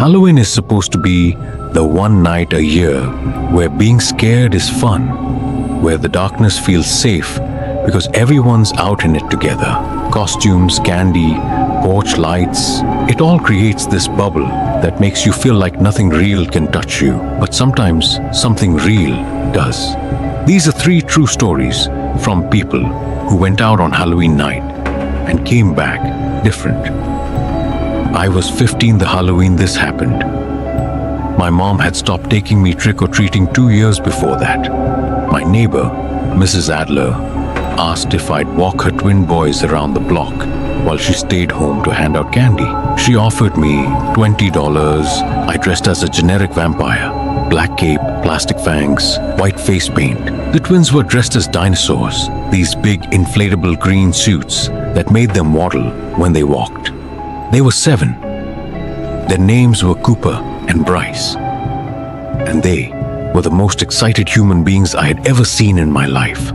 Halloween is supposed to be the one night a year where being scared is fun, where the darkness feels safe because everyone's out in it together. Costumes, candy, porch lights, it all creates this bubble that makes you feel like nothing real can touch you. But sometimes something real does. These are 3 true stories from people who went out on Halloween night and came back different. I was 15 the Halloween this happened. My mom had stopped taking me trick-or-treating 2 years before that. My neighbor, Mrs. Adler, asked if I'd walk her twin boys around the block while she stayed home to hand out candy. She offered me $20. I dressed as a generic vampire. Black cape, plastic fangs, white face paint. The twins were dressed as dinosaurs, these big inflatable green suits that made them waddle when they walked. They were 7. Their names were Cooper and Bryce. And they were the most excited human beings I had ever seen in my life.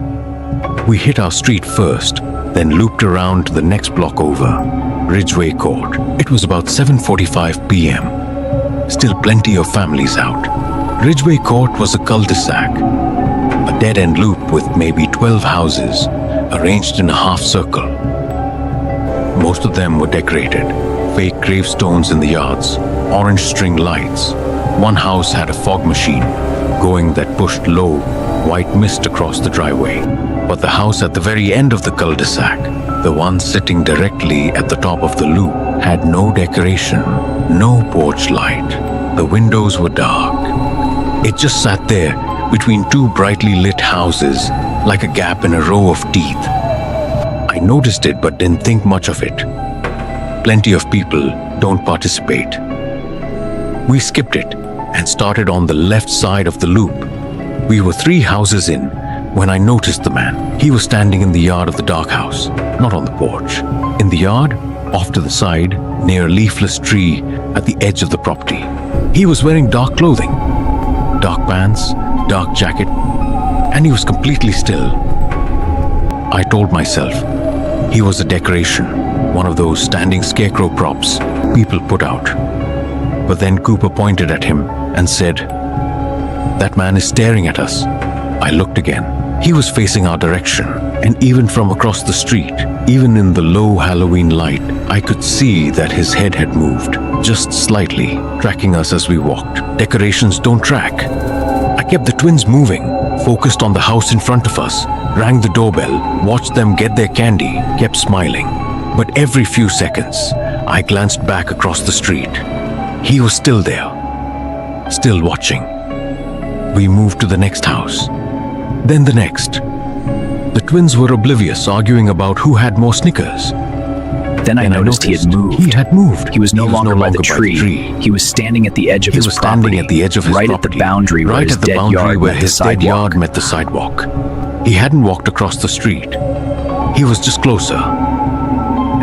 We hit our street first, then looped around to the next block over, Ridgeway Court. It was about 7:45 p.m. Still plenty of families out. Ridgeway Court was a cul-de-sac, a dead-end loop with maybe 12 houses arranged in a half circle. Most of them were decorated. Fake gravestones in the yards, orange string lights. One house had a fog machine going that pushed low, white mist across the driveway. But the house at the very end of the cul-de-sac, the one sitting directly at the top of the loop, had no decoration, no porch light. The windows were dark. It just sat there between 2 brightly lit houses like a gap in a row of teeth. I noticed it but didn't think much of it. Plenty of people don't participate. We skipped it and started on the left side of the loop. We were 3 houses in when I noticed the man. He was standing in the yard of the dark house, not on the porch. In the yard, off to the side, near a leafless tree at the edge of the property. He was wearing dark clothing, dark pants, dark jacket, and he was completely still. I told myself he was a decoration, one of those standing scarecrow props people put out. But then Cooper pointed at him and said, "That man is staring at us." I looked again. He was facing our direction, and even from across the street, even in the low Halloween light, I could see that his head had moved, just slightly, tracking us as we walked. Decorations don't track. I kept the twins moving, focused on the house in front of us, rang the doorbell, watched them get their candy, kept smiling. But every few seconds, I glanced back across the street. He was still there, still watching. We moved to the next house, then the next. The twins were oblivious, arguing about who had more Snickers. Then I noticed he had moved. He had moved. He was no longer by the tree. He was standing at the edge of his property. Standing at the edge of his right property, at the boundary where right his at the dead boundary yard where met the his dead yard sidewalk. met the sidewalk. He hadn't walked across the street. He was just closer,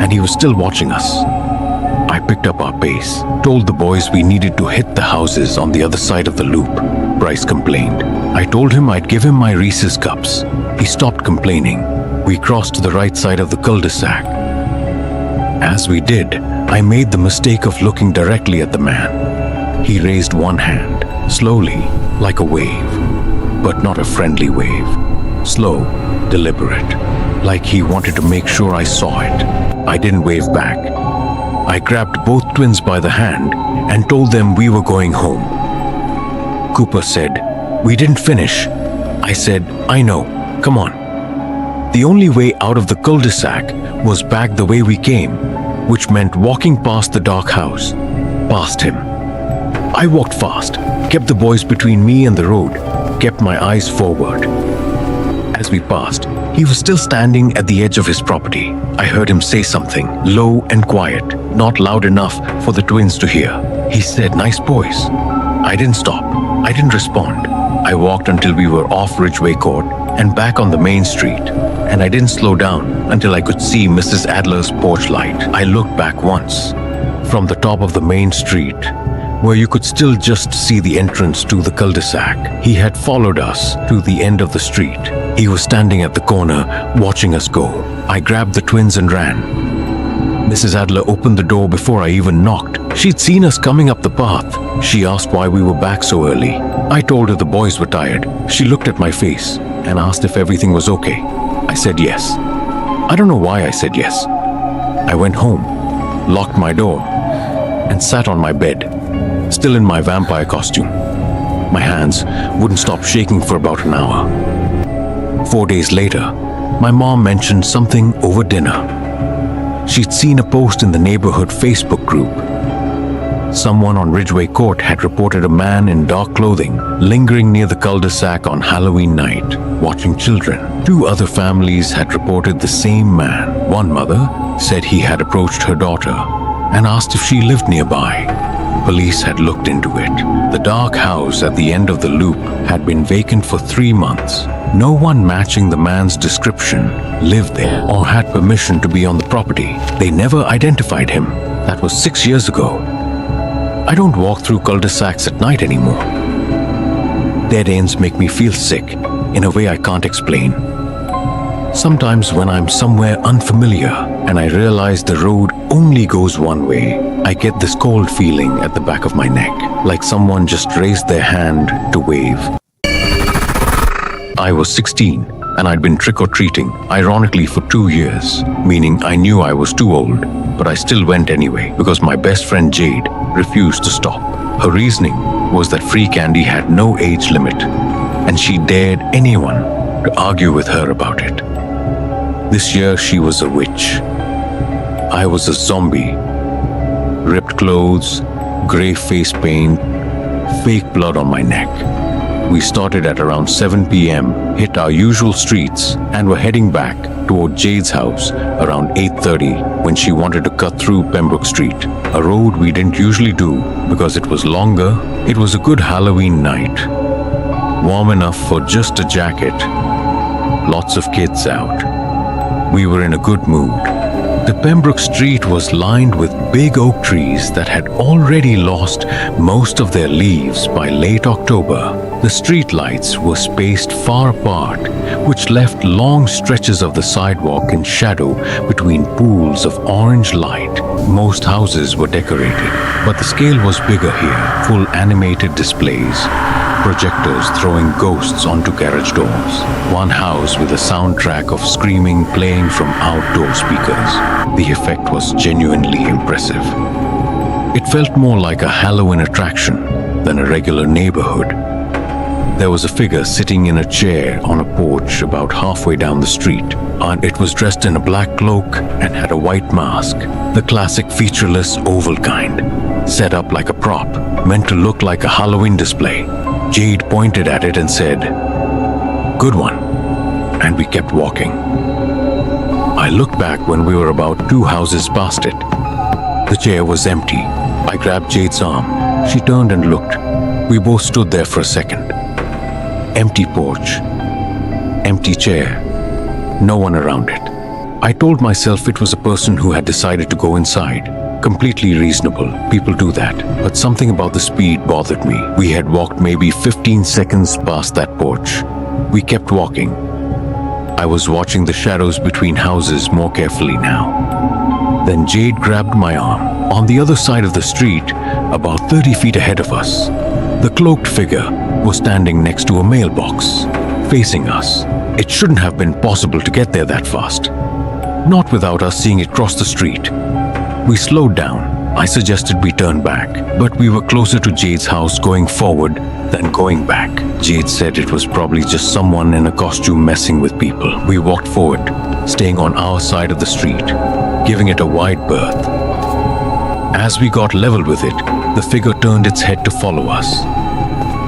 and he was still watching us. I picked up our pace, told the boys we needed to hit the houses on the other side of the loop. Bryce complained. I told him I'd give him my Reese's cups. He stopped complaining. We crossed to the right side of the cul-de-sac. As we did, I made the mistake of looking directly at the man. He raised one hand, slowly, like a wave, but not a friendly wave. Slow, deliberate, like he wanted to make sure I saw it. I didn't wave back. I grabbed both twins by the hand and told them we were going home. Cooper said, "We didn't finish." I said, "I know, come on." The only way out of the cul-de-sac was back the way we came, which meant walking past the dark house, past him. I walked fast, kept the boys between me and the road, kept my eyes forward. As we passed, he was still standing at the edge of his property. I heard him say something, low and quiet, not loud enough for the twins to hear. He said, "Nice boys." I didn't stop. I didn't respond. I walked until we were off Ridgeway Court and back on the main street, and I didn't slow down until I could see Mrs. Adler's porch light. I looked back once, from the top of the main street, where you could still just see the entrance to the cul-de-sac. He had followed us to the end of the street. He was standing at the corner, watching us go. I grabbed the twins and ran. Mrs. Adler opened the door before I even knocked. She'd seen us coming up the path. She asked why we were back so early. I told her the boys were tired. She looked at my face and asked if everything was okay. I said yes. I don't know why I said yes. I went home, locked my door, and sat on my bed, still in my vampire costume. My hands wouldn't stop shaking for about an hour. 4 days later, my mom mentioned something over dinner. She'd seen a post in the neighborhood Facebook group. Someone on Ridgeway Court had reported a man in dark clothing lingering near the cul-de-sac on Halloween night, watching children. 2 other families had reported the same man. One mother said he had approached her daughter and asked if she lived nearby. Police had looked into it. The dark house at the end of the loop had been vacant for 3 months. No one matching the man's description lived there or had permission to be on the property. They never identified him. That was 6 years ago. I don't walk through cul-de-sacs at night anymore. Dead ends make me feel sick in a way I can't explain. Sometimes when I'm somewhere unfamiliar and I realize the road only goes one way, I get this cold feeling at the back of my neck, like someone just raised their hand to wave. I was 16 and I'd been trick-or-treating, ironically for 2 years, meaning I knew I was too old, but I still went anyway because my best friend Jade refused to stop. Her reasoning was that free candy had no age limit, and she dared anyone to argue with her about it. This year she was a witch. I was a zombie. Ripped clothes, grey face paint, fake blood on my neck. We started at around 7 p.m., hit our usual streets, and were heading back toward Jade's house around 8:30 when she wanted to cut through Pembrook Street, a road we didn't usually do because it was longer. It was a good Halloween night. Warm enough for just a jacket. Lots of kids out. We were in a good mood. The Pembrook Street was lined with big oak trees that had already lost most of their leaves by late October. The street lights were spaced far apart, which left long stretches of the sidewalk in shadow between pools of orange light. Most houses were decorated, but the scale was bigger here, full animated displays. Projectors throwing ghosts onto garage doors. One house with a soundtrack of screaming playing from outdoor speakers. The effect was genuinely impressive. It felt more like a Halloween attraction than a regular neighborhood. There was a figure sitting in a chair on a porch about halfway down the street, and it was dressed in a black cloak and had a white mask, the classic featureless oval kind, set up like a prop, meant to look like a Halloween display. Jade pointed at it and said, "Good one," and we kept walking. I looked back when we were about 2 houses past it. The chair was empty. I grabbed Jade's arm. She turned and looked. We both stood there for a second. Empty porch, empty chair, no one around it. I told myself it was a person who had decided to go inside. Completely reasonable. People do that. But something about the speed bothered me. We had walked maybe 15 seconds past that porch. We kept walking. I was watching the shadows between houses more carefully now. Then Jade grabbed my arm. On the other side of the street, about 30 feet ahead of us, the cloaked figure was standing next to a mailbox, facing us. It shouldn't have been possible to get there that fast. Not without us seeing it cross the street. We slowed down. I suggested we turn back, but we were closer to Jade's house going forward than going back. Jade said it was probably just someone in a costume messing with people. We walked forward, staying on our side of the street, giving it a wide berth. As we got level with it, the figure turned its head to follow us.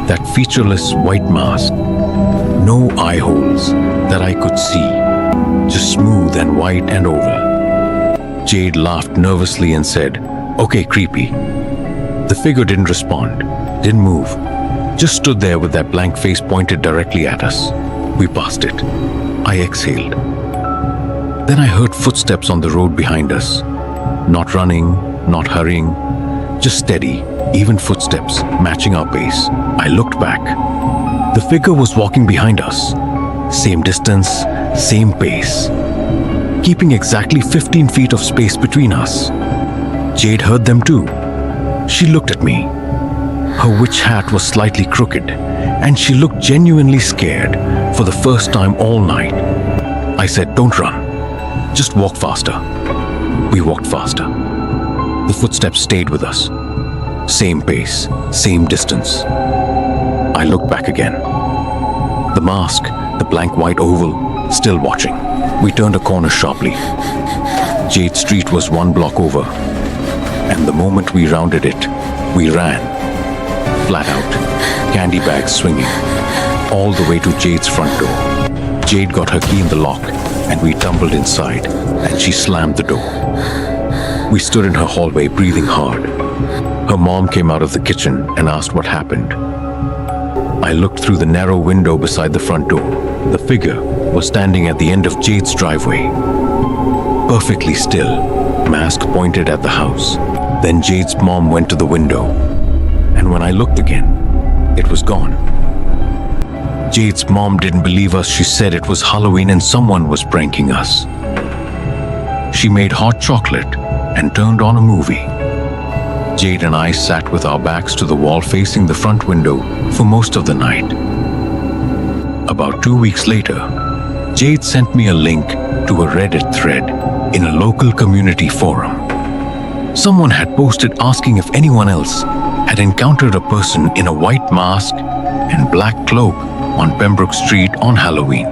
That featureless white mask, no eye holes that I could see, just smooth and white and oval. Jade laughed nervously and said, "Okay, creepy." The figure didn't respond, didn't move, just stood there with that blank face pointed directly at us. We passed it. I exhaled. Then I heard footsteps on the road behind us. Not running, not hurrying, just steady, even footsteps matching our pace. I looked back. The figure was walking behind us. Same distance, same pace. keeping exactly 15 feet of space between us. Jade heard them too. She looked at me. Her witch hat was slightly crooked, and she looked genuinely scared for the first time all night. I said, "Don't run. Just walk faster." We walked faster. The footsteps stayed with us. Same pace, same distance. I looked back again. The mask, the blank white oval, still watching. We turned a corner sharply. Jade Street was 1 block over, and the moment we rounded it, we ran. Flat out, candy bags swinging, all the way to Jade's front door. Jade got her key in the lock, and we tumbled inside, and she slammed the door. We stood in her hallway breathing hard. Her mom came out of the kitchen and asked what happened. I looked through the narrow window beside the front door. The figure was standing at the end of Jade's driveway. Perfectly still, mask pointed at the house. Then Jade's mom went to the window, and when I looked again, it was gone. Jade's mom didn't believe us. She said it was Halloween and someone was pranking us. She made hot chocolate and turned on a movie. Jade and I sat with our backs to the wall facing the front window for most of the night. About 2 weeks later, Jade sent me a link to a Reddit thread in a local community forum. Someone had posted asking if anyone else had encountered a person in a white mask and black cloak on Pembrook Street on Halloween.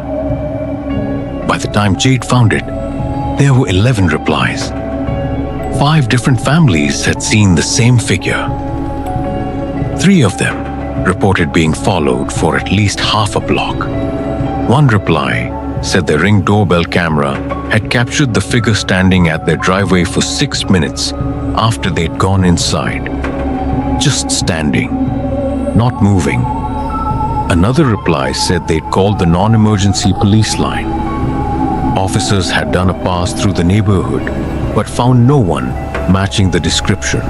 By the time Jade found it, there were 11 replies. 5 different families had seen the same figure. 3 of them reported being followed for at least half a block. One reply said their Ring doorbell camera had captured the figure standing at their driveway for 6 minutes after they'd gone inside. Just standing, not moving. Another reply said they'd called the non-emergency police line. Officers had done a pass through the neighborhood, but found no one matching the description.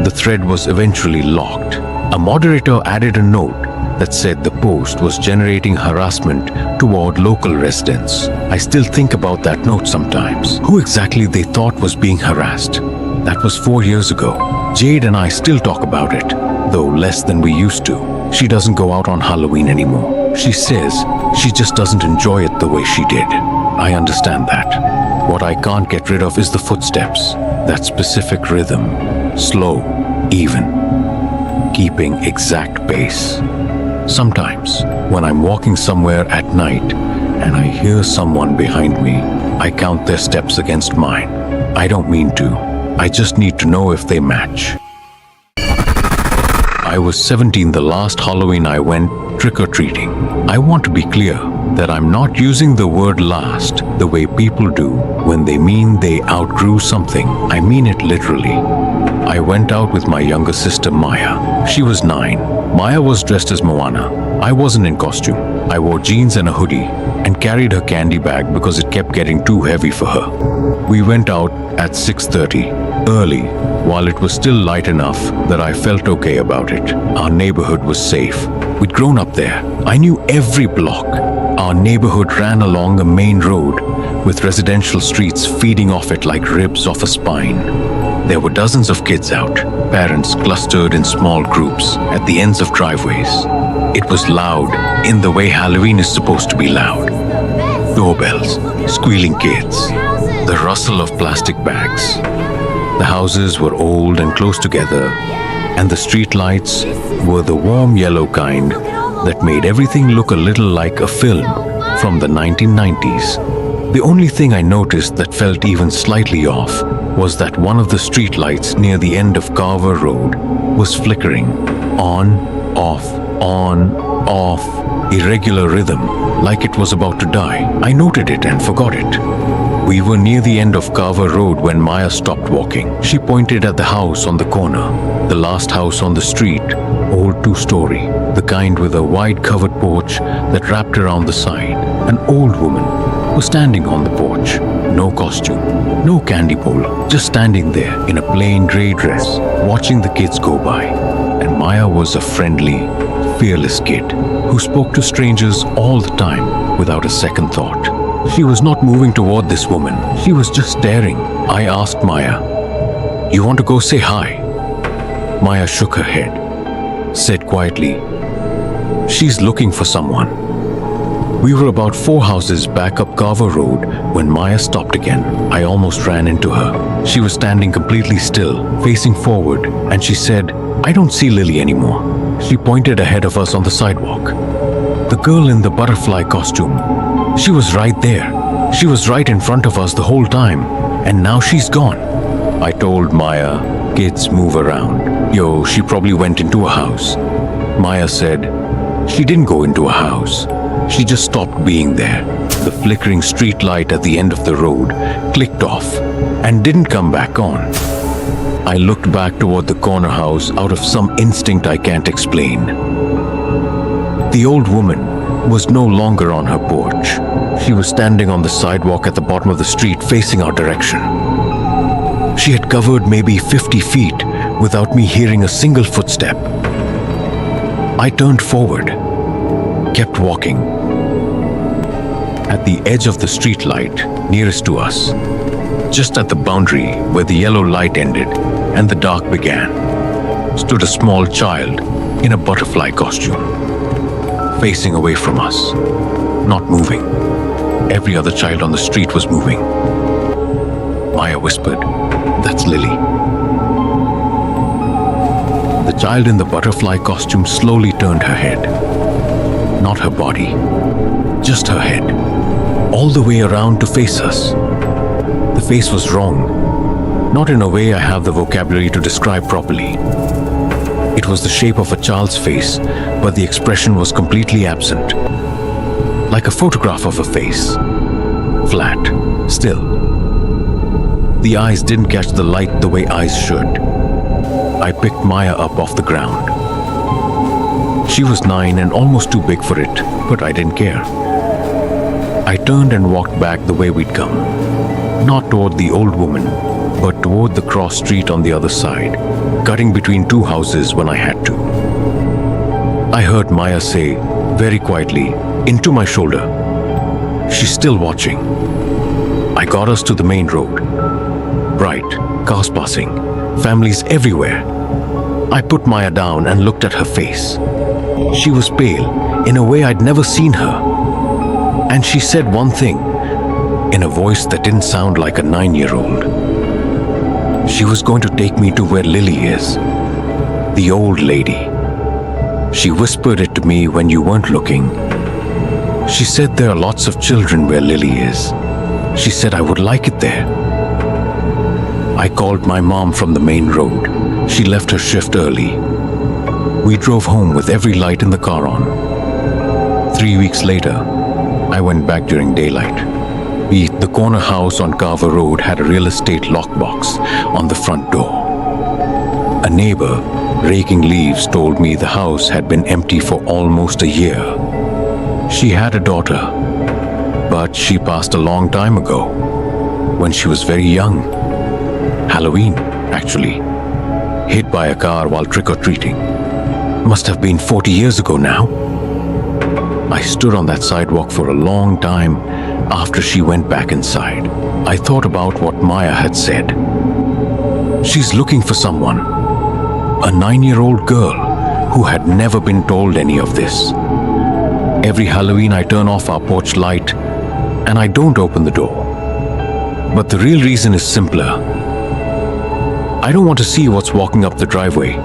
The thread was eventually locked. A moderator added a note that said the post was generating harassment toward local residents. I still think about that note sometimes. Who exactly they thought was being harassed? That was 4 years ago. Jade and I still talk about it, though less than we used to. She doesn't go out on Halloween anymore. She says she just doesn't enjoy it the way she did. I understand that. What I can't get rid of is the footsteps, that specific rhythm, slow, even, keeping exact pace. Sometimes, when I'm walking somewhere at night and I hear someone behind me, I count their steps against mine. I don't mean to. I just need to know if they match. I was 17 the last Halloween I went trick-or-treating. I want to be clear that I'm not using the word last the way people do when they mean they outgrew something. I mean it literally. I went out with my younger sister Maya. She was 9. Maya was dressed as Moana. I wasn't in costume. I wore jeans and a hoodie and carried her candy bag because it kept getting too heavy for her. We went out at 6:30, early, while it was still light enough that I felt okay about it. Our neighborhood was safe. We'd grown up there. I knew every block. Our neighborhood ran along a main road with residential streets feeding off it like ribs off a spine. There were dozens of kids out, parents clustered in small groups at the ends of driveways. It was loud in the way Halloween is supposed to be loud. Doorbells, squealing kids, the rustle of plastic bags. The houses were old and close together, and the street lights were the warm yellow kind that made everything look a little like a film from the 1990s. The only thing I noticed that felt even slightly off was that one of the street lights near the end of Carver Road was flickering, on, off, irregular rhythm, like it was about to die. I noted it and forgot it. We were near the end of Carver Road when Maya stopped walking. She pointed at the house on the corner, the last house on the street, old 2-story, the kind with a wide covered porch that wrapped around the side. An old woman was standing on the porch, no costume, no candy bowl, just standing there in a plain gray dress, watching the kids go by. And Maya was a friendly, fearless kid who spoke to strangers all the time without a second thought. She was not moving toward this woman. She was just staring. I asked Maya, "You want to go say hi?" Maya shook her head, said quietly, "She's looking for someone." We were about 4 houses back up Carver Road when Maya stopped again. I almost ran into her. She was standing completely still, facing forward, and she said, "I don't see Lily anymore." She pointed ahead of us on the sidewalk. The girl in the butterfly costume. She was right there. She was right in front of us the whole time, and now she's gone. I told Maya, "Kids move around. Yo, she probably went into a house." Maya said, "She didn't go into a house. She just stopped being there." The flickering street light at the end of the road clicked off and didn't come back on. I looked back toward the corner house out of some instinct I can't explain. The old woman was no longer on her porch. She was standing on the sidewalk at the bottom of the street facing our direction. She had covered maybe 50 feet without me hearing a single footstep. I turned forward, kept walking. At the edge of the street light nearest to us, just at the boundary where the yellow light ended and the dark began, stood a small child in a butterfly costume, facing away from us, not moving. Every other child on the street was moving. Maya whispered, "That's Lily." The child in the butterfly costume slowly turned her head. Not her body, just her head, all the way around to face us. The face was wrong, not in a way I have the vocabulary to describe properly. It was the shape of a child's face, but the expression was completely absent. Like a photograph of a face. Flat, still. The eyes didn't catch the light the way eyes should. I picked Maya up off the ground. She was 9 and almost too big for it, but I didn't care. I turned and walked back the way we'd come. Not toward the old woman, but toward the cross street on the other side, cutting between 2 houses when I had to. I heard Maya say, very quietly, into my shoulder, "She's still watching." I got us to the main road. Bright, cars passing, families everywhere. I put Maya down and looked at her face. She was pale in a way I'd never seen her. And she said one thing, in a voice that didn't sound like a 9-year-old. She was going to take me to where Lily is. The old lady. She whispered it to me when you weren't looking. She said there are lots of children where Lily is. She said I would like it there. I called my mom from the main road. She left her shift early. We drove home with every light in the car on. 3 weeks later, I went back during daylight. The corner house on Carver Road had a real estate lockbox on the front door. A neighbor, raking leaves, told me the house had been empty for almost a year. She had a daughter, but she passed a long time ago, when she was very young. Halloween, actually. Hit by a car while trick-or-treating. Must have been 40 years ago now. I stood on that sidewalk for a long time after she went back inside. I thought about what Maya had said. She's looking for someone. A 9-year-old girl who had never been told any of this. Every Halloween I turn off our porch light and I don't open the door. But the real reason is simpler. I don't want to see what's walking up the driveway.